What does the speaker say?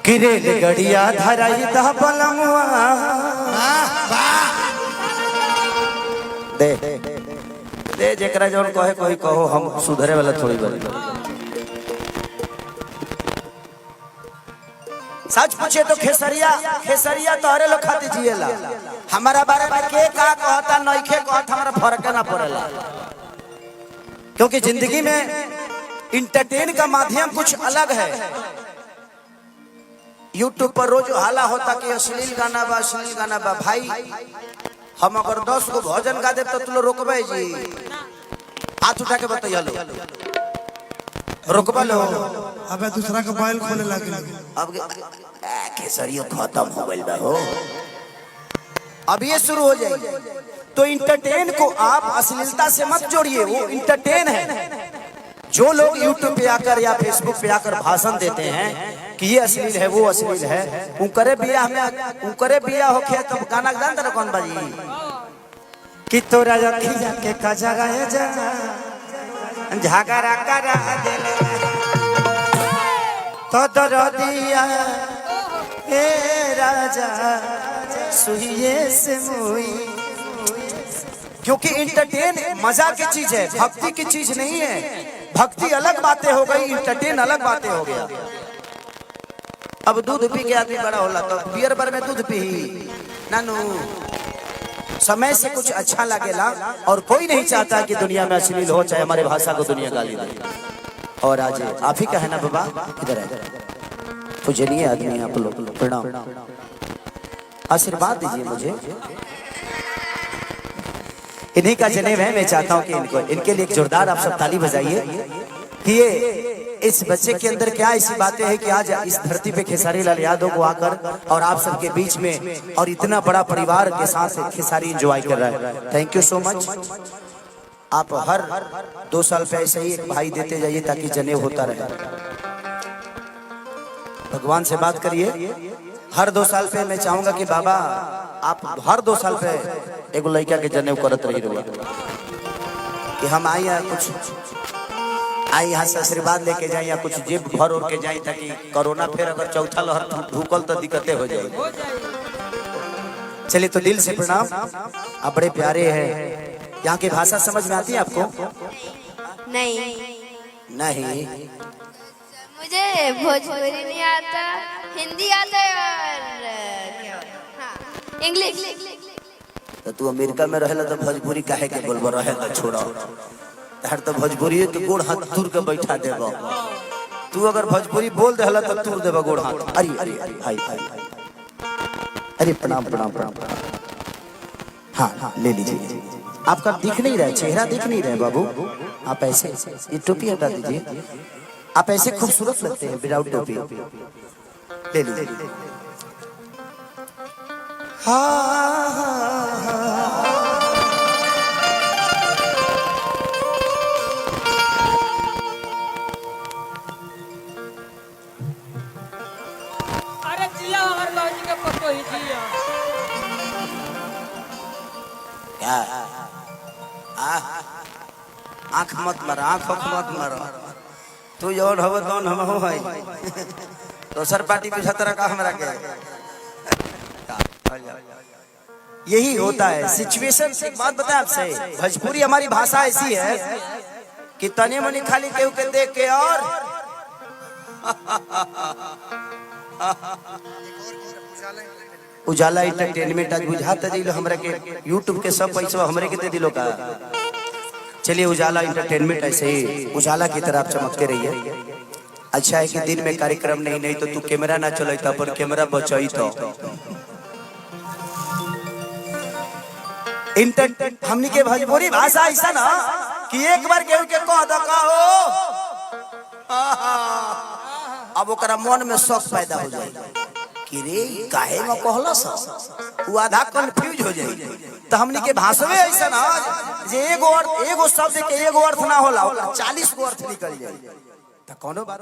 Chiral गड़िया धराई दा बलमुआ दे दे जेकरा जौन कहे कोई कहो, हम सुधरे वाला थोड़ी बनी। सच पूछे तो खेसरिया खेसरिया तोहरे लोग खाती जिएला, हमारा बारे में के का कहता नइखे कहता हमरा फर्क ना पड़ेला, क्योंकि जिंदगी में इंटरटेन का माध्यम कुछ अलग है। यूट्यूब पर रोज हाला होता कि अश्लील गाना बा भाई, हम अगर 10 को भजन गा दे तो तुम रोकबे जी? हाथ उठा के बताइए लो, रोकबा लो। अबे दूसरा का मोबाइल खोले लगे, अब केसरियो खत्म हो गइल बा हो, अब ये शुरू हो जाएगी। तो इंटरटेन को आप अश्लीलता से मत जोड़िए, वो इंटरटेन है। जो लोग यूट्यूब पे आकर या फेसबुक पे आकर भाषण देते हैं कि ये अश्लील है वो अश्लील है, उनकरे बिया होके तब गाना जानते ना कौन बाजी कि तोरा रखिया के का जगह जा झगड़ा करा देले तो दरदिया ए राजा सुइए से मुई। क्योंकि इंटरटेन मजा की चीज है, भक्ति की चीज नहीं है। भक्ति अलग बातें हो गई, इंटरटेन अलग बातें हो गया। अब दूध पी के आदमी बड़ा होला तो बियर बार में दूध पी नानू, समय से कुछ अच्छा लगेला। और कोई नहीं चाहता कि दुनिया में अश्लील हो, चाहे हमारे भाषा को दुनिया गाली दे। और आज आप ही का है ना बाबा, इधर है पूजनीय आदमी आप लोग, प्रणाम, आशीर्वाद दीजिए मुझे। इन्हीं का जन्म है, मैं चाहता हूं कि इनके लिए एक जोरदार आप सब ताली बजाइए कि ये इस बच्चे के अंदर क्या ऐसी बातें हैं कि आज इस धरती पे खेसारी लाल यादव को आकर और आप सबके बीच में और इतना बड़ा परिवार के साथ खेसारी एंजॉय कर रहा है। Thank you so much. आप हर 2 साल पे ऐसे ही एक भाई देते जाइए ताकि जनेऊ होता रहे। भगवान से बात करिए, हर 2 साल पे मैं चाहूंगा कि बाबा आप हर 2 साल पे एगो लड़का के जनेऊ करत रही रहुआ कि हम आई यहाँ से आशीर्वाद लेके जाए या कुछ जेब भर उड़ के जाए, ताकि कोरोना फिर अगर चौथा लहर ढुकल तो दिक्कतें हो जाएगी। चलिए तो दिल से प्रणाम, आप बड़े प्यारे हैं। यहाँ की भाषा समझ में आती है आपको? नहीं मुझे भोजपुरी नहीं आता, हिंदी आता है और इंग्लिश। तो तू अमेरिका में रहेला तो भोजपुरी काहे के बोलबो, रहे तो छोड़ो हर तो भोजपुरी के गोड़ हाथ तुर के बैठा देबो। तू अगर भोजपुरी बोल देहला तो तुर देबो गोड़ हाथ। अरे अरे अरे भाई अरे प्रणाम प्रणाम प्रणाम। हाँ ले लीजिए। आपका दिख नहीं रहा है, चेहरा दिख नहीं रहा है बाबू, आप ऐसे ये टोपी हटा दीजिए, आप ऐसे खूबसूरत लगते हैं विदाउट टोपी। ले लीजिए। आँख मत मार, आँख मत मारो, तू जौन हो तौन हम हो भाई। दोसर पार्टी पे छतरा का हमरा के यही होता है सिचुएशन। एक बात बताएं आपसे, भोजपुरी हमारी भाषा ऐसी है कि तने मनी खाली केहू के देख के और उजाला एंटरटेनमेंट आज बुझाता दिलो हमरा के, यूट्यूब के सब पैसा हमरे के दे दिलो का। चलिए उजाला एंटरटेनमेंट ऐसे ही उजाला की तरह चमकते रहिए। अच्छा है कि दिन में कार्यक्रम नहीं तो तू कैमरा ना चलता पर कैमरा बचाई तो हमनी के भोजपुरी भाषा ऐसा ना कि एक बार केहू के कह द अब ओकरा मन में शौक पैदा हो जाएगा कि रे काहे में कहला सा, वो आधा कंफ्यूज हो जाए। तो हमनी के भाषा ऐसा ना जे एगो शब्द के एगो अर्थ ना होला, 40 गो अर्थ निकल जाए। तो कोनो बात